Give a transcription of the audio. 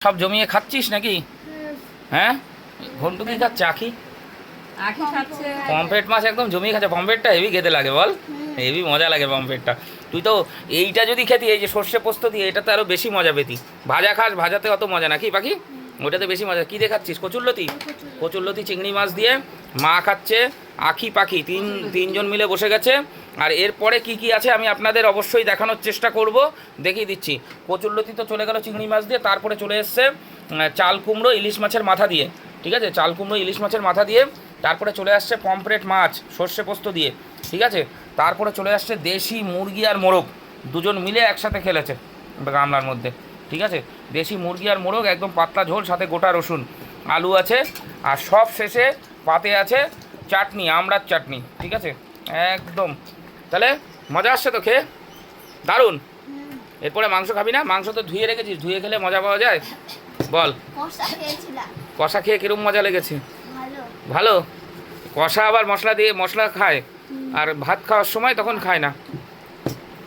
সব জমিয়ে খাচ্ছিস নাকি? হ্যাঁ, ঘন্টু কি খাচ্ছে? আখি পমফ্রেট মাছ একদম জমিয়ে খাচ্ছে। পমফ্রেটটা হেভি খেতে লাগে বল, হেভি মজা লাগে পমফ্রেটটা। তুই তো এইটা যদি খেতি, এই যে সর্ষে পোস্ত দিয়ে, এটাতে আরও বেশি মজা পেতি। ভাজা খাস, ভাজাতে অত মজা নাকি পাখি, ওটাতে বেশি মজা। কী দেখাচ্ছিস? কচুরলতি। কচুরলতি চিংড়ি মাছ দিয়ে মা খাচ্ছে, আখি পাখি তিনজন মিলে বসে গেছে। আর এরপরে কি কি আছে আমি আপনাদের অবশ্যই দেখানোর চেষ্টা করব, দেখিয়ে দিচ্ছি। কচুরলতি তো চলে গেল চিংড়ি মাছ দিয়ে, তারপরে চলে এসছে চাল কুমড়ো ইলিশ মাছের মাথা দিয়ে, ঠিক আছে, চাল কুমড়ো ইলিশ মাছের মাথা দিয়ে। তারপরে চলে আসছে পমফ্রেট মাছ সর্ষে পোস্ত দিয়ে, ঠিক আছে। তারপরে চলে আসছে দেশি মুরগি আর মোরগ, দুজন মিলে একসাথে খেলেছে গামলার মধ্যে, ঠিক আছে। দেশি মুরগি আর মোরগ একদম পাতলা ঝোল, সাথে গোটা রসুন, আলু আছে। আর সব শেষে পাতে আছে চাটনি, আমড়ার চাটনি, ঠিক আছে, একদম। তাহলে মজা আসছে তো খেয়ে? দারুণ। এরপরে মাংস খাবি না? মাংস তো ধুয়ে রেখেছিস, ধুয়ে খেলে মজা পাওয়া যায় বল। কষা খেয়ে কিরম মজা লেগেছে? ভালো। কষা আবার মশলা দিয়ে মশলা খায়, আর ভাত খাওয়ার সময় তখন খায় না।